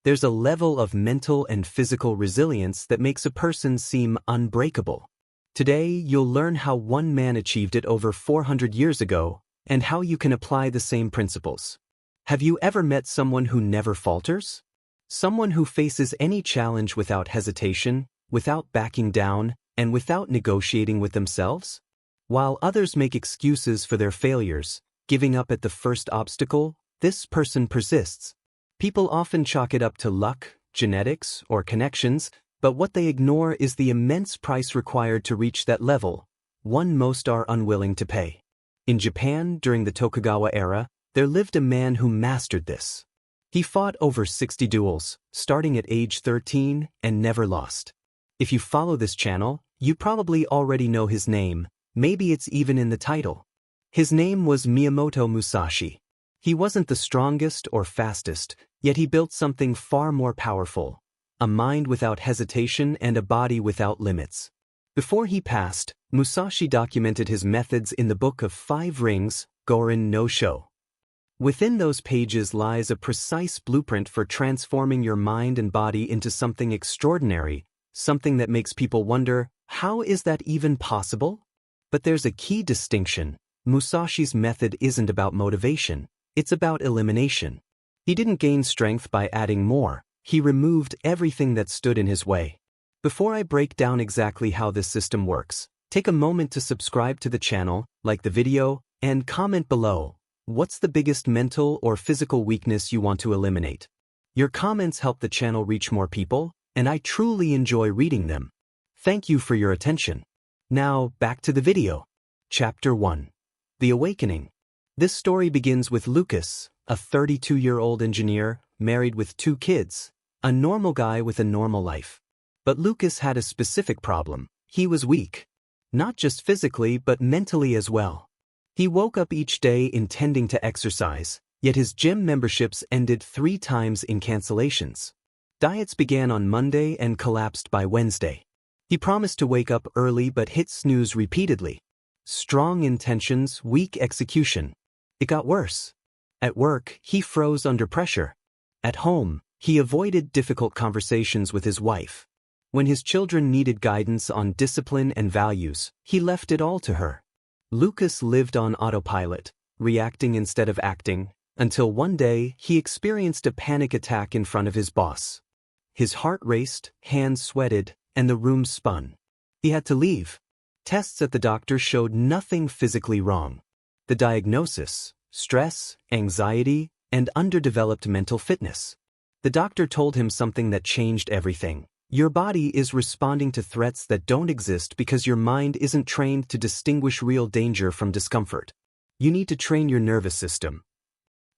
There's a level of mental and physical resilience that makes a person seem unbreakable. Today, you'll learn how one man achieved it over 400 years ago and how you can apply the same principles. Have you ever met someone who never falters? Someone who faces any challenge without hesitation, without backing down, and without negotiating with themselves? While others make excuses for their failures, giving up at the first obstacle, this person persists. People often chalk it up to luck, genetics, or connections, but what they ignore is the immense price required to reach that level, one most are unwilling to pay. In Japan, during the Tokugawa era, there lived a man who mastered this. He fought over 60 duels, starting at age 13, and never lost. If you follow this channel, you probably already know his name, maybe it's even in the title. His name was Miyamoto Musashi. He wasn't the strongest or fastest, yet he built something far more powerful, a mind without hesitation and a body without limits. Before he passed, Musashi documented his methods in the Book of 5 Rings, Gorin no Sho. Within those pages lies a precise blueprint for transforming your mind and body into something extraordinary, something that makes people wonder, how is that even possible? But there's a key distinction. Musashi's method isn't about motivation, it's about elimination. He didn't gain strength by adding more, he removed everything that stood in his way. Before I break down exactly how this system works, take a moment to subscribe to the channel, like the video, and comment below. What's the biggest mental or physical weakness you want to eliminate? Your comments help the channel reach more people, and I truly enjoy reading them. Thank you for your attention. Now, back to the video. Chapter 1. The Awakening. This story begins with Lucas, a 32-year-old engineer, married with 2 kids, a normal guy with a normal life. But Lucas had a specific problem. He was weak. Not just physically, but mentally as well. He woke up each day intending to exercise, yet his gym memberships ended 3 times in cancellations. Diets began on Monday and collapsed by Wednesday. He promised to wake up early but hit snooze repeatedly. Strong intentions, weak execution. It got worse. At work, he froze under pressure. At home, he avoided difficult conversations with his wife. When his children needed guidance on discipline and values, he left it all to her. Lucas lived on autopilot, reacting instead of acting, until one day he experienced a panic attack in front of his boss. His heart raced, hands sweated, and the room spun. He had to leave. Tests at the doctor showed nothing physically wrong. The diagnosis: stress, anxiety, and underdeveloped mental fitness. The doctor told him something that changed everything. Your body is responding to threats that don't exist because your mind isn't trained to distinguish real danger from discomfort. You need to train your nervous system.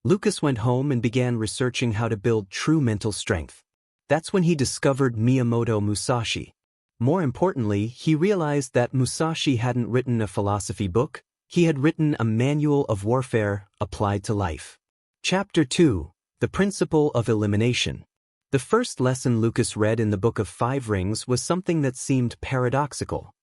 Lucas went home and began researching how to build true mental strength. That's when he discovered Miyamoto Musashi. More importantly, he realized that Musashi hadn't written a philosophy book, he had written a manual of warfare applied to life. Chapter 2. The Principle of Elimination. The first lesson Lucas read in the Book of 5 Rings was something that seemed paradoxical.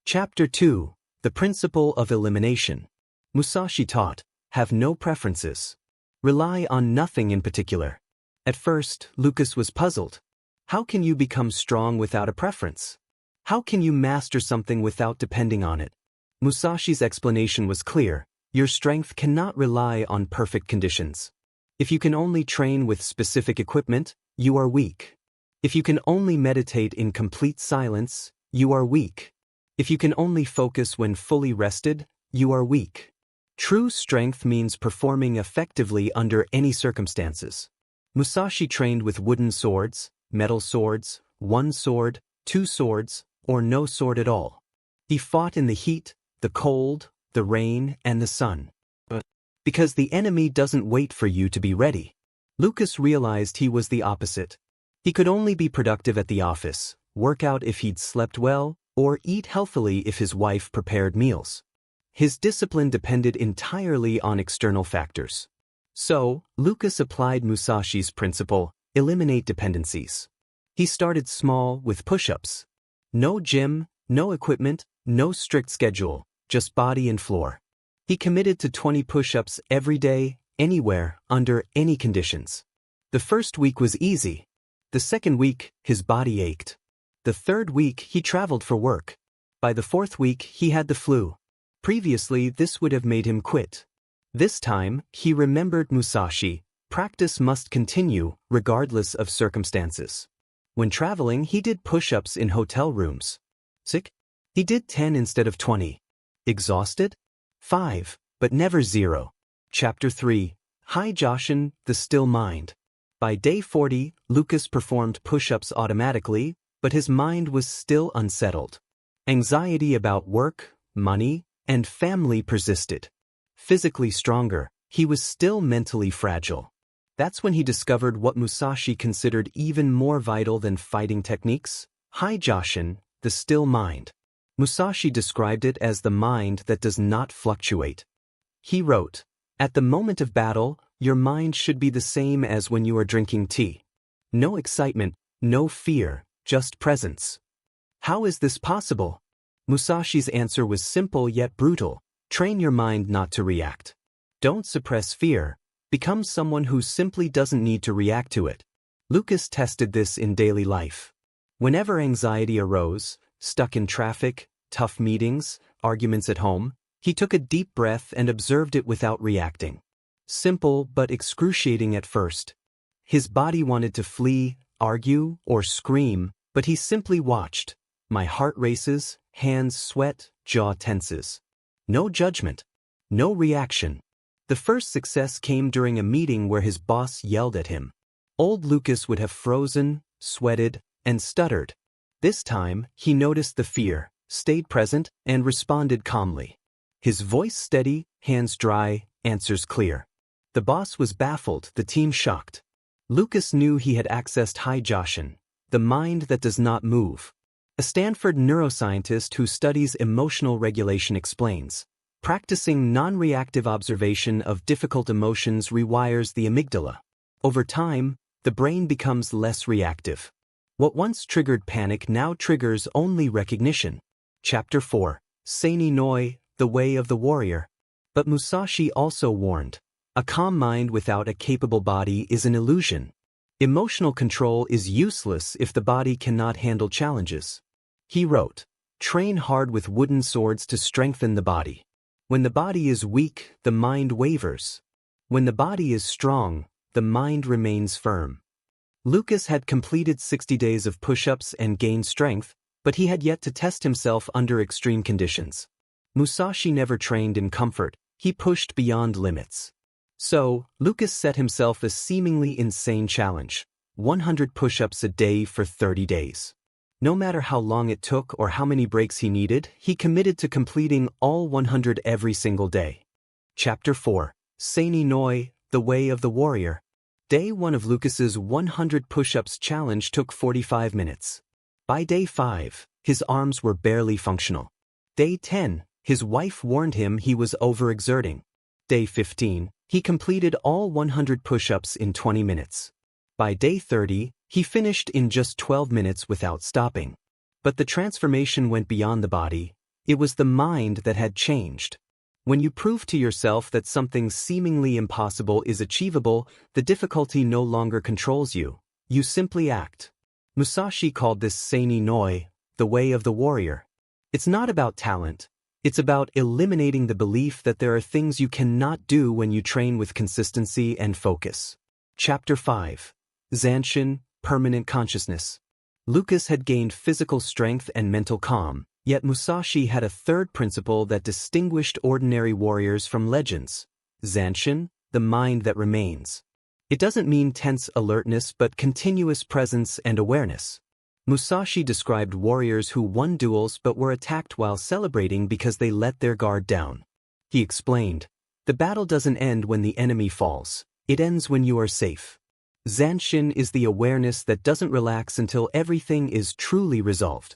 Chapter 2. The Principle of Elimination. Musashi taught, have no preferences. Rely on nothing in particular. At first, Lucas was puzzled. How can you become strong without a preference? How can you master something without depending on it? Musashi's explanation was clear. Your strength cannot rely on perfect conditions. If you can only train with specific equipment, you are weak. If you can only meditate in complete silence, you are weak. If you can only focus when fully rested, you are weak. True strength means performing effectively under any circumstances. Musashi trained with wooden swords, metal swords, 1 sword, 2 swords, or no sword at all. He fought in the heat, the cold, the rain, and the sun. Because the enemy doesn't wait for you to be ready. Lucas realized he was the opposite. He could only be productive at the office, work out if he'd slept well, or eat healthily if his wife prepared meals. His discipline depended entirely on external factors. So, Lucas applied Musashi's principle, eliminate dependencies. He started small with push-ups. No gym, no equipment, no strict schedule, just body and floor. He committed to 20 push-ups every day, anywhere, under any conditions. The first week was easy. The second week, his body ached. The third week, he traveled for work. By the fourth week, he had the flu. Previously, this would have made him quit. This time, he remembered Musashi. Practice must continue, regardless of circumstances. When traveling, he did push-ups in hotel rooms. Sick? He did 10 instead of 20. Exhausted? 5, but never 0. Chapter 3. Hijoshin, the Still Mind. By day 40, Lucas performed push-ups automatically, but his mind was still unsettled. Anxiety about work, money, and family persisted. Physically stronger, he was still mentally fragile. That's when he discovered what Musashi considered even more vital than fighting techniques: Hijoshin, the still mind. Musashi described it as the mind that does not fluctuate. He wrote, "At the moment of battle, your mind should be the same as when you are drinking tea. No excitement, no fear, just presence." How is this possible? Musashi's answer was simple yet brutal. Train your mind not to react. Don't suppress fear. Become someone who simply doesn't need to react to it. Lucas tested this in daily life. Whenever anxiety arose, stuck in traffic, tough meetings, arguments at home, he took a deep breath and observed it without reacting. Simple but excruciating at first. His body wanted to flee, argue, or scream, but he simply watched. My heart races, hands sweat, jaw tenses. No judgment. No reaction. The first success came during a meeting where his boss yelled at him. Old Lucas would have frozen, sweated, and stuttered. This time, he noticed the fear, stayed present, and responded calmly. His voice steady, hands dry, answers clear. The boss was baffled, the team shocked. Lucas knew he had accessed Hijoshin, the mind that does not move. A Stanford neuroscientist who studies emotional regulation explains, practicing non-reactive observation of difficult emotions rewires the amygdala. Over time, the brain becomes less reactive. What once triggered panic now triggers only recognition. Chapter 4. Seini Noi, the Way of the Warrior. But Musashi also warned, a calm mind without a capable body is an illusion. Emotional control is useless if the body cannot handle challenges. He wrote, train hard with wooden swords to strengthen the body. When the body is weak, the mind wavers. When the body is strong, the mind remains firm. Lucas had completed 60 days of push-ups and gained strength, but he had yet to test himself under extreme conditions. Musashi never trained in comfort, he pushed beyond limits. So, Lucas set himself a seemingly insane challenge: 100 push-ups a day for 30 days. No matter how long it took or how many breaks he needed, he committed to completing all 100 every single day. Chapter 4. Seini Noi, the Way of the Warrior. Day 1 of Lucas's 100 push-ups challenge took 45 minutes. By day 5, his arms were barely functional. Day 10, his wife warned him he was overexerting. Day 15, he completed all 100 push-ups in 20 minutes. By day 30, he finished in just 12 minutes without stopping. But the transformation went beyond the body. It was the mind that had changed. When you prove to yourself that something seemingly impossible is achievable, the difficulty no longer controls you. You simply act. Musashi called this Seini Noi, the Way of the Warrior. It's not about talent. It's about eliminating the belief that there are things you cannot do when you train with consistency and focus. Chapter 5. Zanshin, Permanent Consciousness. Lucas had gained physical strength and mental calm, yet Musashi had a third principle that distinguished ordinary warriors from legends. Zanshin, the mind that remains. It doesn't mean tense alertness but continuous presence and awareness. Musashi described warriors who won duels but were attacked while celebrating because they let their guard down. He explained, the battle doesn't end when the enemy falls, it ends when you are safe. Zanshin is the awareness that doesn't relax until everything is truly resolved.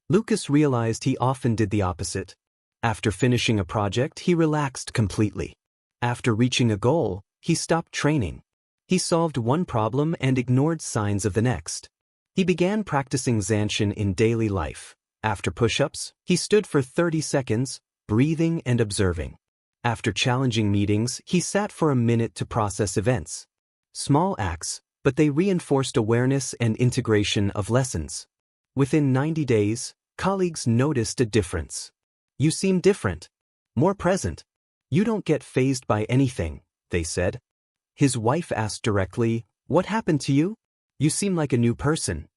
Lucas realized he often did the opposite. After finishing a project, he relaxed completely. After reaching a goal, he stopped training. He solved one problem and ignored signs of the next. He began practicing Zanshin in daily life. After push-ups, he stood for 30 seconds, breathing and observing. After challenging meetings, he sat for a minute to process events. Small acts, but they reinforced awareness and integration of lessons. Within 90 days, colleagues noticed a difference. You seem different. More present. You don't get fazed by anything, they said. His wife asked directly, "What happened to you? You seem like a new person."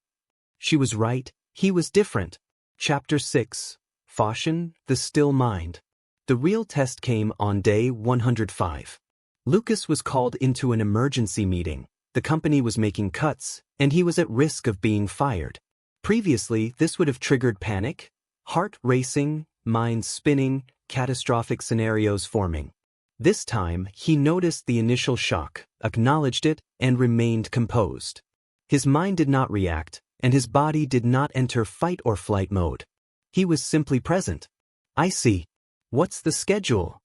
She was right, he was different. Chapter 6. Phoshen, the Still Mind. The real test came on day 105. Lucas was called into an emergency meeting. The company was making cuts, and he was at risk of being fired. Previously, this would have triggered panic, heart racing, mind spinning, catastrophic scenarios forming. This time, he noticed the initial shock, acknowledged it, and remained composed. His mind did not react, and his body did not enter fight or flight mode. He was simply present. "I see. What's the schedule?"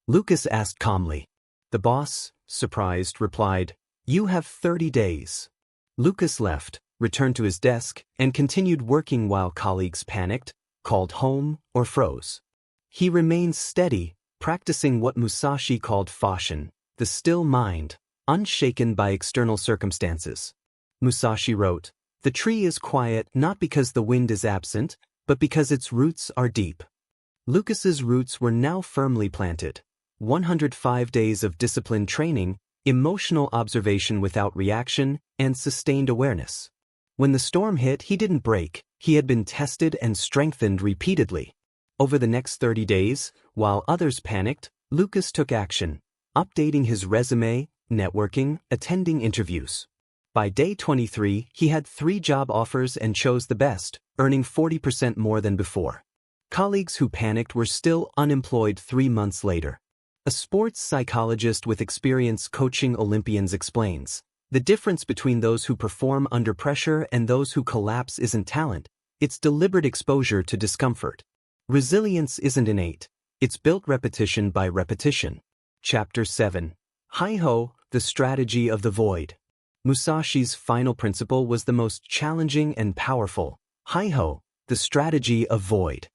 Lucas asked calmly. The boss, surprised, replied, "You have 30 days. Lucas left, returned to his desk, and continued working while colleagues panicked, called home, or froze. He remained steady, practicing what Musashi called phoshen, the still mind, unshaken by external circumstances. Musashi wrote, "The tree is quiet not because the wind is absent, but because its roots are deep." Lucas's roots were now firmly planted. 105 days of disciplined training, emotional observation without reaction, and sustained awareness. When the storm hit, he didn't break. He had been tested and strengthened repeatedly. Over the next 30 days, while others panicked, Lucas took action, updating his resume, networking, attending interviews. By day 23, he had 3 job offers and chose the best, earning 40% more than before. Colleagues who panicked were still unemployed 3 months later. A sports psychologist with experience coaching Olympians explains, "The difference between those who perform under pressure and those who collapse isn't talent, it's deliberate exposure to discomfort. Resilience isn't innate, it's built repetition by repetition." Chapter 7. Hi-ho, the strategy of the void. Musashi's final principle was the most challenging and powerful. Hi-ho, the strategy of void.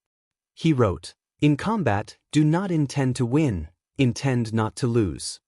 He wrote, "In combat, do not intend to win, intend not to lose."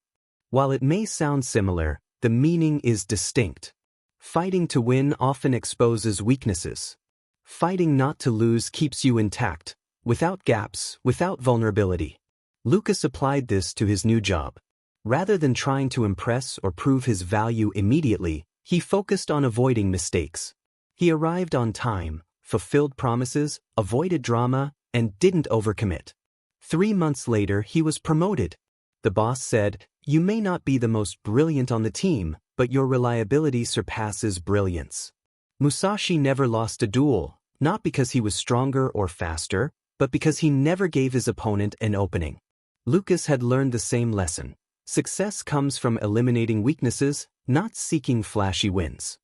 While it may sound similar, the meaning is distinct. Fighting to win often exposes weaknesses. Fighting not to lose keeps you intact, without gaps, without vulnerability. Lucas applied this to his new job. Rather than trying to impress or prove his value immediately, he focused on avoiding mistakes. He arrived on time, fulfilled promises, avoided drama, and didn't overcommit. 3 months later, he was promoted. The boss said, "You may not be the most brilliant on the team, but your reliability surpasses brilliance." Musashi never lost a duel, not because he was stronger or faster, but because he never gave his opponent an opening. Lucas had learned the same lesson. Success comes from eliminating weaknesses, not seeking flashy wins.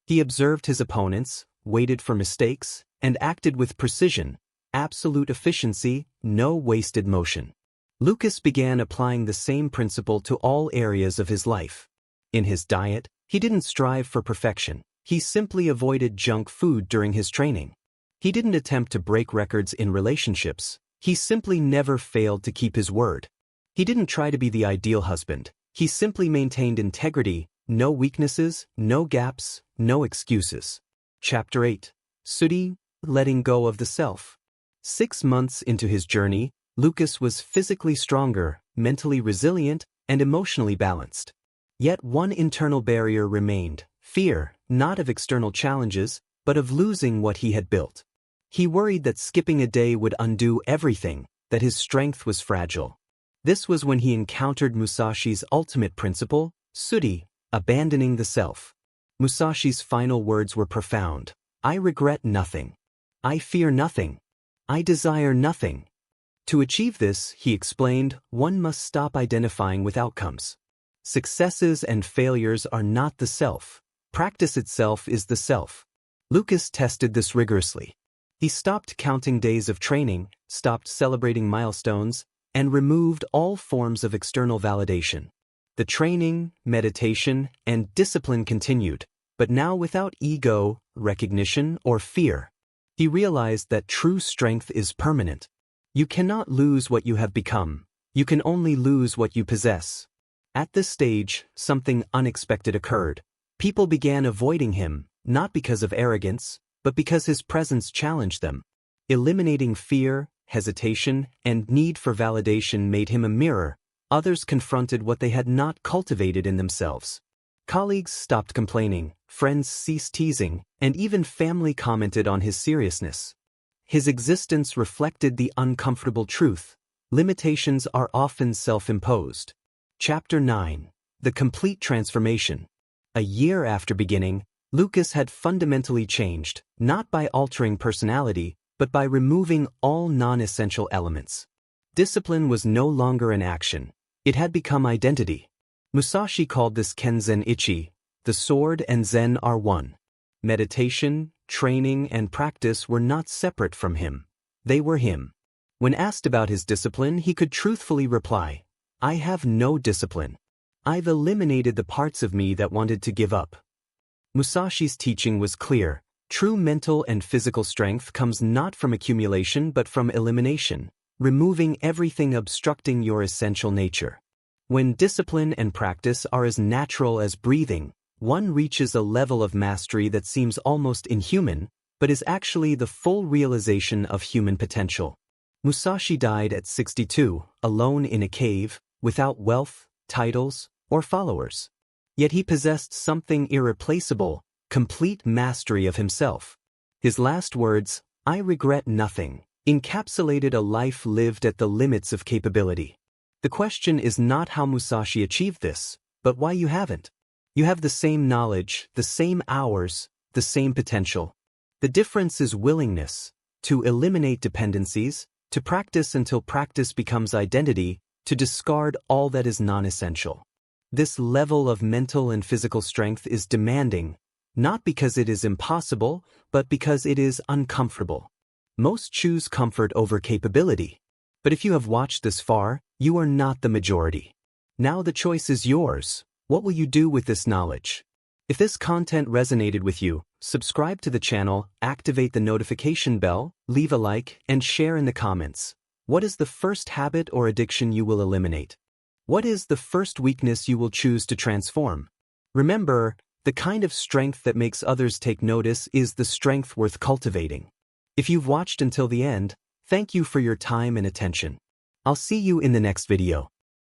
He observed his opponents, waited for mistakes, and acted with precision, absolute efficiency, no wasted motion. Lucas began applying the same principle to all areas of his life. In his diet, he didn't strive for perfection. He simply avoided junk food during his training. He didn't attempt to break records in relationships. He simply never failed to keep his word. He didn't try to be the ideal husband. He simply maintained integrity, no weaknesses, no gaps, no excuses. Chapter 8. Sudi, letting go of the self. 6 months into his journey, Lucas was physically stronger, mentally resilient, and emotionally balanced. Yet one internal barrier remained, fear, not of external challenges, but of losing what he had built. He worried that skipping a day would undo everything, that his strength was fragile. This was when he encountered Musashi's ultimate principle, Sudi, abandoning the self. Musashi's final words were profound. "I regret nothing. I fear nothing. I desire nothing." To achieve this, he explained, one must stop identifying with outcomes. Successes and failures are not the self. Practice itself is the self. Lucas tested this rigorously. He stopped counting days of training, stopped celebrating milestones, and removed all forms of external validation. The training, meditation, and discipline continued, but now without ego, recognition, or fear. He realized that true strength is permanent. You cannot lose what you have become. You can only lose what you possess. At this stage, something unexpected occurred. People began avoiding him, not because of arrogance, but because his presence challenged them. Eliminating fear, hesitation, and need for validation made him a mirror. Others confronted what they had not cultivated in themselves. Colleagues stopped complaining, friends ceased teasing, and even family commented on his seriousness. His existence reflected the uncomfortable truth: limitations are often self-imposed. Chapter 9. The Complete Transformation. A year after beginning, Lucas had fundamentally changed, not by altering personality, but by removing all non-essential elements. Discipline was no longer an action. It had become identity. Musashi called this Kenzen Ichi. The sword and Zen are one. Meditation, training, and practice were not separate from him. They were him. When asked about his discipline, he could truthfully reply, "I have no discipline. I've eliminated the parts of me that wanted to give up." Musashi's teaching was clear. True mental and physical strength comes not from accumulation but from elimination, removing everything obstructing your essential nature. When discipline and practice are as natural as breathing, one reaches a level of mastery that seems almost inhuman, but is actually the full realization of human potential. Musashi died at 62, alone in a cave, without wealth, titles, or followers. Yet he possessed something irreplaceable: complete mastery of himself. His last words, "I regret nothing," encapsulated a life lived at the limits of capability. The question is not how Musashi achieved this, but why you haven't. You have the same knowledge, the same hours, the same potential. The difference is willingness to eliminate dependencies, to practice until practice becomes identity, to discard all that is non-essential. This level of mental and physical strength is demanding, not because it is impossible, but because it is uncomfortable. Most choose comfort over capability. But if you have watched this far, you are not the majority. Now the choice is yours. What will you do with this knowledge? If this content resonated with you, subscribe to the channel, activate the notification bell, leave a like, and share in the comments. What is the first habit or addiction you will eliminate? What is the first weakness you will choose to transform? Remember, the kind of strength that makes others take notice is the strength worth cultivating. If you've watched until the end, thank you for your time and attention. I'll see you in the next video.